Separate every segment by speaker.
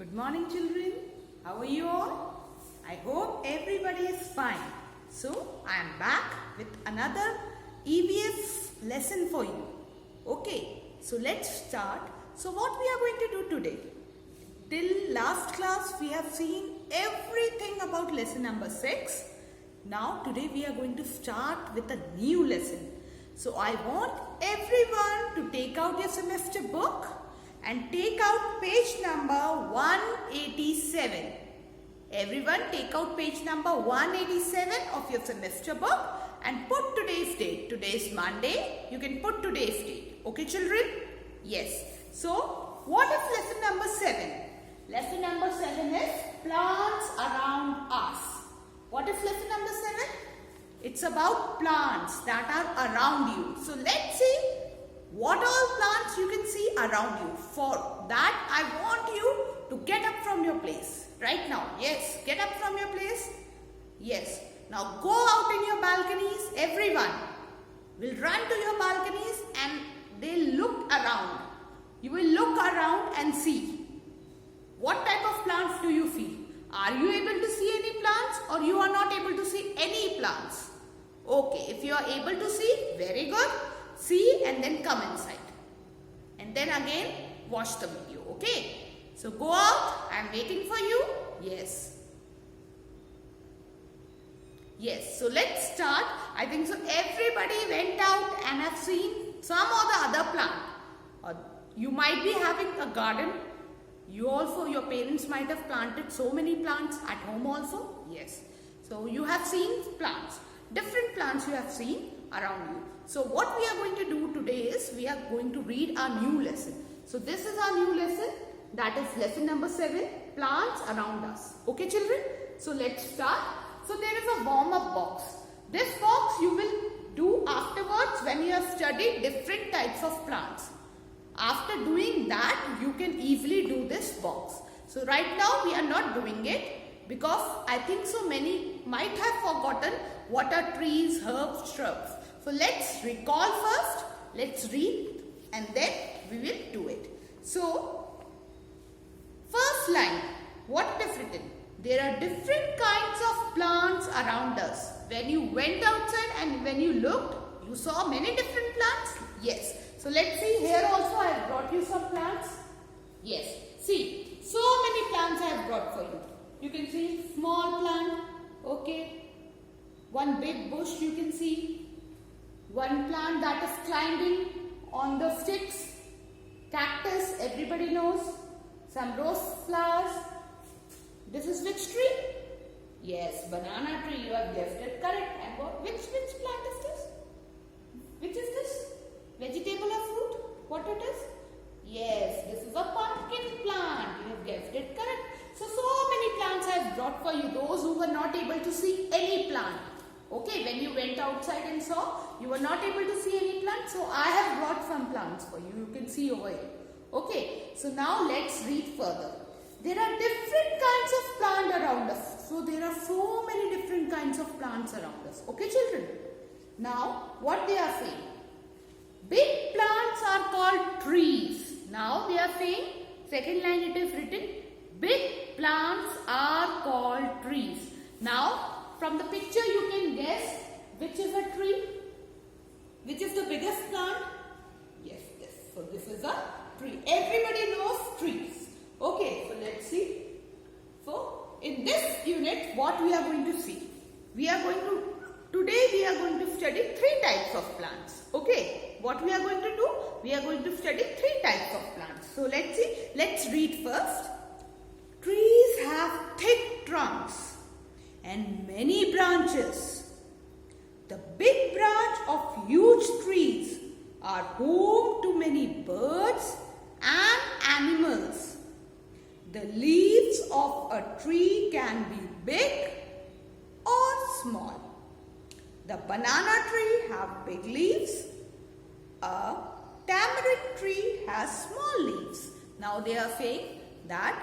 Speaker 1: Good morning, children. How are you all? I hope everybody is fine. So, I am back with another EVS lesson for you. Okay, so let's start. So, what we are going to do today? Till last class, we have seen everything about lesson number 6. Now, today we are going to start with a new lesson. So, I want everyone to take out your semester book and take out page number 187. Everyone take out page number 187 of your semester book and put today's date. Today is Monday. You can put today's date. Okay, children? Yes. So, what is lesson number 7? Lesson number 7 is plants around us. What is lesson number 7? It's about plants that are around you. So, let's see what all plants you can see around you. For that, I want you to get up from your place. Right now. Yes. Get up from your place. Yes. Now, go out in your balconies. Everyone will run to your balconies and they'll look around. You will look around and see. What type of plants do you see? Are you able to see any plants or you are not able to see any plants? Okay. If you are able to see, very good. See and then come inside. And then again watch the video. Okay. So go out. I am waiting for you. Yes. Yes. So let's start. I think so everybody went out and have seen some or the other plant. Or you might be having a garden. You also, your parents might have planted so many plants at home also. Yes. So you have seen plants. Different plants you have seen around you. So what we are going to do today is we are going to read our new lesson. So this is our new lesson, that is lesson number 7, plants around us. Okay, children? So let's start. So there is a warm-up box. This box you will do afterwards when you have studied different types of plants. After doing that, you can easily do this box. So right now we are not doing it because I think so many might have forgotten what are trees, herbs, shrubs. So let's recall first, let's read and then we will do it. So, first line, what it is written? There are different kinds of plants around us. When you went outside and when you looked, you saw many different plants? Yes. So let's see, here also I have brought you some plants. Yes. See, so many plants I have brought for you. You can see small plant, okay. One big bush you can see. One plant that is climbing on the sticks. Cactus, everybody knows. Some rose flowers. This is which tree? Yes, banana tree. You have guessed it correct. And what? Which plant is this? Which is this? Vegetable or fruit? What it is? Yes, this is a pumpkin plant. You have guessed it correct. So many plants I have brought for you. Those who were not able to see any plant. Okay, when you went outside and saw, you were not able to see any plants. So I have brought some plants for you. You can see over here. Okay, so now let's read further. There are different kinds of plants around us. So there are so many different kinds of plants around us. Okay, children. Now, what they are saying? Big plants are called trees. Now they are saying, second line it is written, big plants are called trees. Now, from the picture you can guess which is a tree, which is the biggest plant. Yes, yes. So this is a tree. Everybody knows trees. Okay, so let's see. So in this unit, what we are going to see? Today we are going to study 3 types of plants. Okay, what we are going to do? We are going to study 3 types of plants. So let's see. Let's read first. Trees have thick trunks and many branches. The big branch of huge trees are home to many birds and animals. The leaves of a tree can be big or small. The banana tree have big leaves. A tamarind tree has small leaves. Now they are saying that,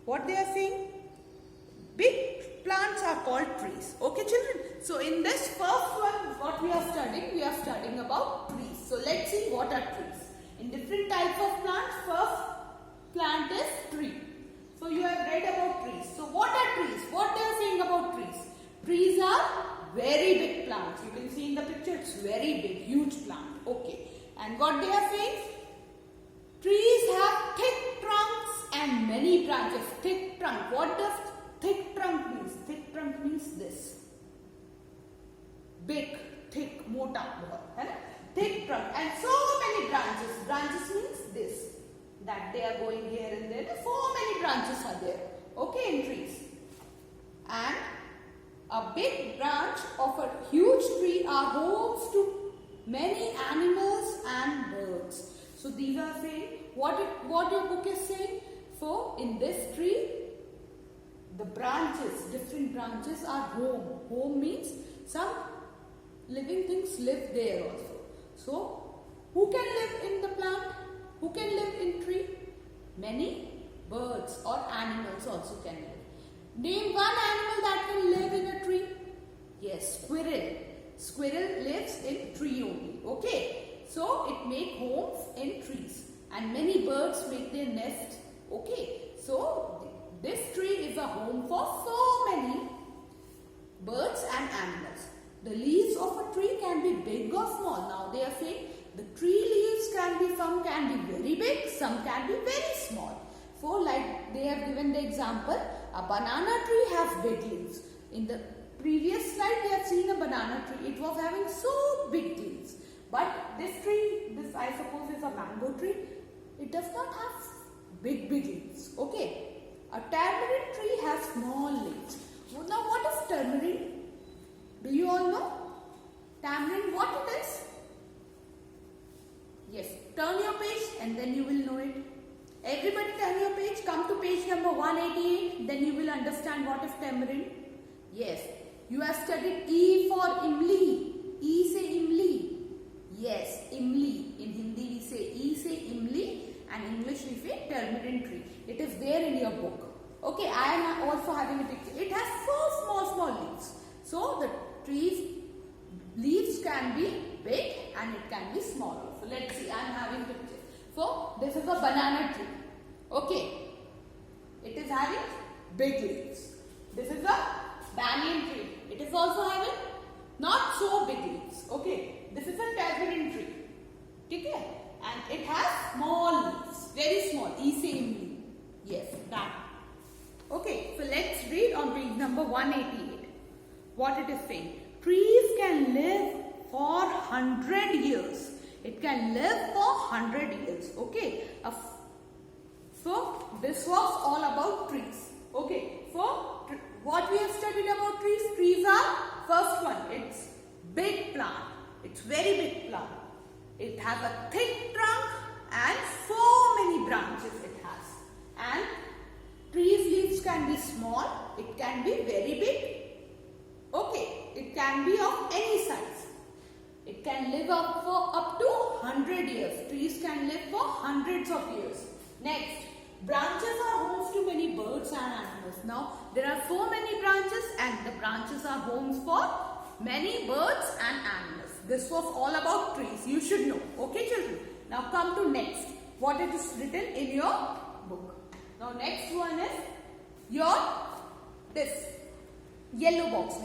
Speaker 1: what they are saying? Big plants are called trees. Okay, children. So in this first one, what we are studying about trees. So let's see what are trees. In different types of plants, first plant is tree. very big plants. You can see in the picture, it's very big, huge plant. Okay. And what they are saying? Trees have thick trunks and many branches. Thick trunk. What does thick trunk means? Thick trunk means this. Big, thick, mota. Thick trunk and so many branches. Branches means this. That they are going here and there. So many branches are there. Okay, in trees. And a big branch of a huge tree are homes to many animals and birds. So these are saying what your book is saying. So in this tree, the branches, different branches are home. Home means some living things live there also. So who can live in the plant? Who can live in tree? Many birds or animals also can live. Name one animal that can live in a tree. Yes, squirrel. Squirrel lives in tree only. Okay. So it makes homes in trees. And many birds make their nest. Okay. So this tree is a home for so many birds and animals. The leaves of a tree can be big or small. Now they are saying the tree leaves some can be very big, some can be very small. So like they have given the example, a banana tree has big leaves. In the previous slide we have seen a banana tree. It was having so big leaves. But this tree, this I suppose is a mango tree. It does not have big leaves. Okay. A tamarind tree has small leaves. Now what is tamarind? Do you all know? Tamarind, what it is? Yes. Turn your page and then you will know it. Everybody turn your page. Come to page number 188. Then you will understand what is tamarind. Yes. You have studied E for imli. E say imli. Yes, imli. In Hindi we say E say imli and English we say tamarind tree. It is there in your book. Okay, I am also having a picture. It has so small leaves. So the tree's leaves can be big and it can be small. So let's see, I am having picture. So this is a banana tree. Okay, it is having big leaves. This is a banyan tree. It is also having not so big leaves. Okay. This is a tamarind tree. Okay? And it has small leaves. Very small. E-same. Yes, that. Okay. So let's read on page number 188. What it is saying. Trees can live for 100 years. It can live for 100 years. Okay. So this was all about trees. Okay. So what we have studied about trees? Trees are, first one, it's big plant. It's very big plant. It has a thick trunk and so many branches it has. And trees leaves can be small. It can be very big. Okay. It can be of any size. It can live up to 100 years. Trees can live for hundreds of years. Next. Branches are homes to many birds and animals. Now, there are so many branches and the branches are homes for many birds and animals. This was all about trees. You should know. Okay, children? Now, come to next. What it is written in your book. Now, next one is this yellow box.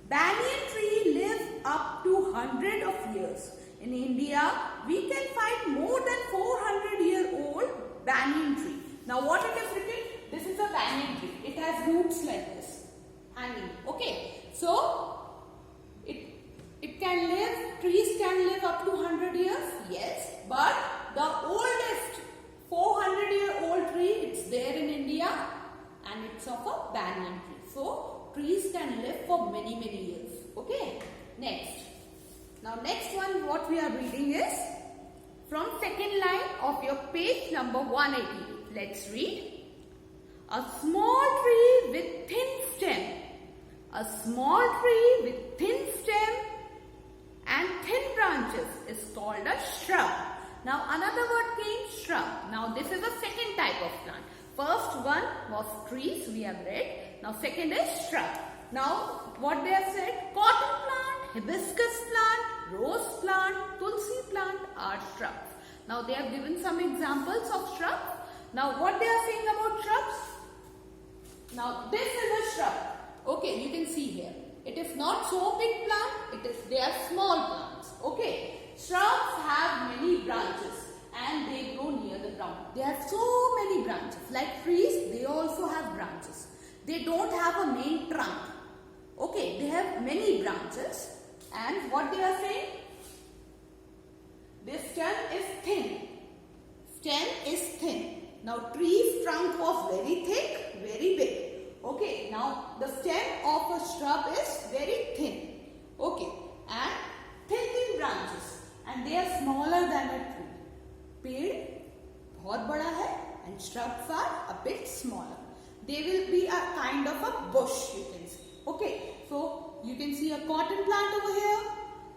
Speaker 1: Banyan tree lives up to 100 of years. In India, we can find more than 400-year-old banyan tree. Now what it is written? This is a banyan tree. It has roots like this hanging. Okay. So it can live, trees can live up to 100 years. Yes. But the oldest 400-year-old tree, it's there in India and it's of a banyan tree. So trees can live for many years. Okay. Next. Now next one what we are reading is from second line of your page number 188. Let's read. A small tree with thin stem. A small tree with thin stem and thin branches is called a shrub. Now another word came shrub. Now this is the second type of plant. First one was trees we have read. Now second is shrub. Now what they have said, cotton plant, hibiscus plant, rose plant, tulsi plant are shrubs. Now they have given some examples of shrubs. Now what they are saying about shrubs? Now this is a shrub. Okay, you can see here. It is not so big plant, they are small plants. Okay. Shrubs have many branches and they grow near the ground. They have so many branches. Like trees, they also have branches. They don't have a main trunk. Okay, they have many branches. And what they are saying? This stem is thin. Stem is thin. Now tree's trunk was very thick, very big. Okay, now the stem of a shrub is very thin. Okay, and thin branches. And they are smaller than a tree. पेड़ बहुत बड़ा है and shrubs are a bit smaller. They will be a kind of a bush, you can see. Okay, so you can see a cotton plant over here,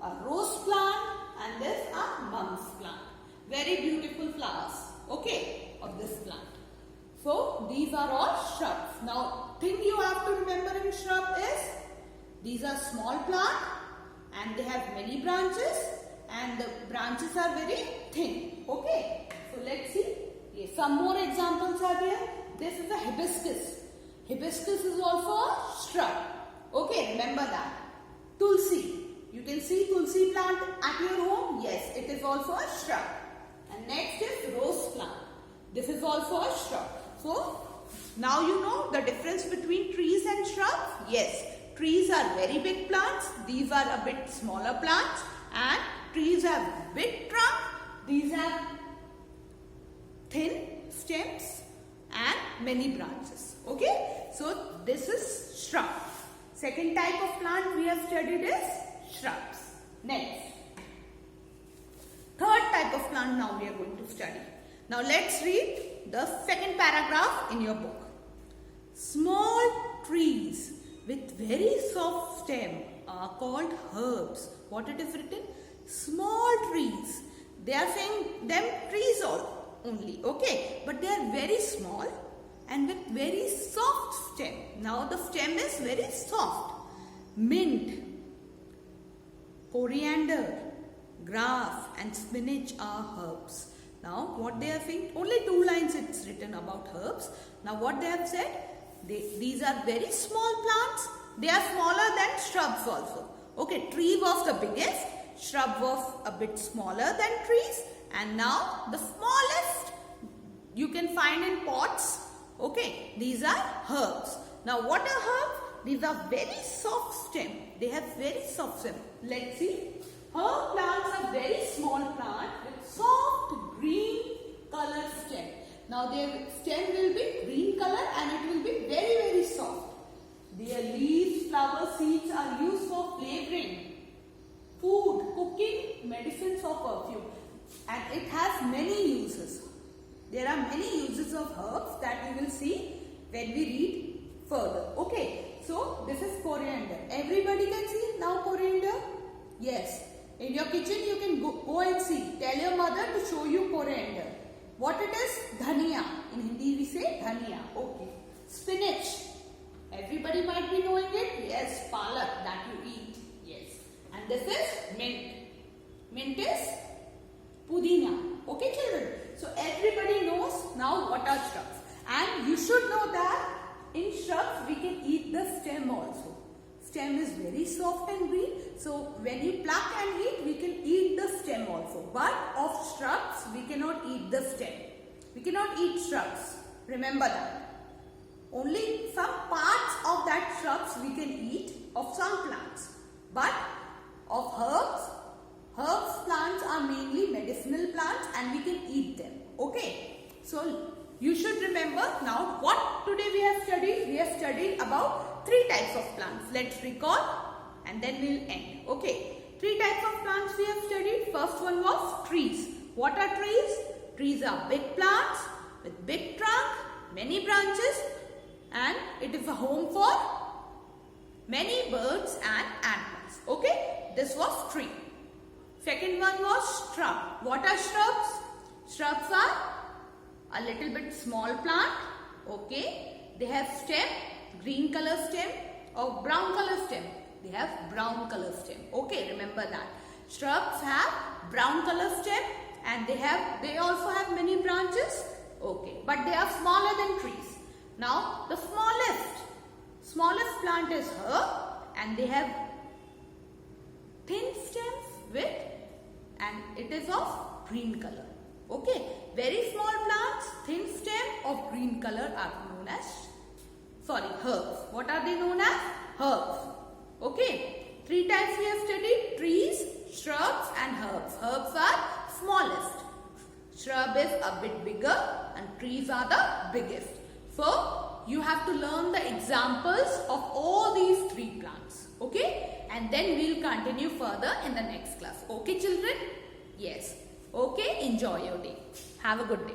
Speaker 1: a rose plant, and this a mum's plant. Very beautiful flowers, okay, of this plant. So these are all shrubs. Now, thing you have to remember in shrub is these are small plant and they have many branches. And the branches are very thin. Okay. So let's see. Yes, some more examples are there. This is a hibiscus. Hibiscus is also a shrub. Okay, remember that. Tulsi. You can see tulsi plant at your home. Yes, it is also a shrub. And next is rose plant. This is also a shrub. So now you know the difference between trees and shrubs. Yes, trees are very big plants. These are a bit smaller plants. And trees have big trunk, these have thin stems and many branches. Okay, so this is shrub. Second type of plant we have studied is shrubs. Next, third type of plant now we are going to study. Now let's read the second paragraph in your book. Small trees with very soft stem are called herbs. What it is written? Small trees. They are saying them trees only. Okay. But they are very small and with very soft stem. Now the stem is very soft. Mint, coriander, grass and spinach are herbs. Now what they are saying? Only 2 lines it's written about herbs. Now what they have said? These are very small plants. They are smaller than shrubs also. Okay, tree was the biggest, shrub was a bit smaller than trees, and now the smallest you can find in pots. Okay, these are herbs. Now what are herbs? These are very soft stem. They have very soft stem. Let's see. Herb plants are very small plant with soft green color stem. Now their stem will be green color and it will be very, very soft. Their leaves, flowers, seeds are used for flavoring, food, cooking, medicines or perfume. And it has many uses. There are many uses of herbs that we will see when we read further. Okay, so this is coriander. Everybody can see now coriander? Yes. In your kitchen you can go and see. Tell your mother to show you coriander. What it is? Dhania. In Hindi we say dhania. Okay. Spinach. Everybody might be knowing it. Yes, palak that you eat. Yes. And this is mint. Mint is pudina. Okay, children. So everybody knows now what are shrubs. And you should know that in shrubs we can eat the stem also. Stem is very soft and green. So when you pluck and eat, we can eat the stem also. But of shrubs, we cannot eat the stem. We cannot eat shrubs. Remember that. Only some parts of that shrubs we can eat of some plants. But of herbs plants are mainly medicinal plants and we can eat them. Okay. So you should remember now what today we have studied. We have studied about 3 types of plants. Let's recall and then we'll end. Okay. 3 types of plants we have studied. First one was trees. What are trees? Trees are big plants with big trunk, many branches, and it is a home for many birds and animals. Okay. This was tree. Second one was shrub. What are shrubs? Shrubs are a little bit small plant. Okay. They have stem, green color stem or brown color stem. They have brown color stem. Okay, remember that. Shrubs have brown color stem and they also have many branches. Okay, but they are smaller than trees. Now the smallest plant is herb and they have thin stems with, and it is of green color. Okay, very small plants, thin stem of green color are known as, herbs. What are they known as? Herbs. Okay, 3 types we have studied: trees, shrubs and herbs. Herbs are smallest. Shrub is a bit bigger and trees are the biggest. So, you have to learn the examples of all these 3 plants. Okay, and then we will continue further in the next class. Okay, children? Yes. Okay, enjoy your day. Have a good day.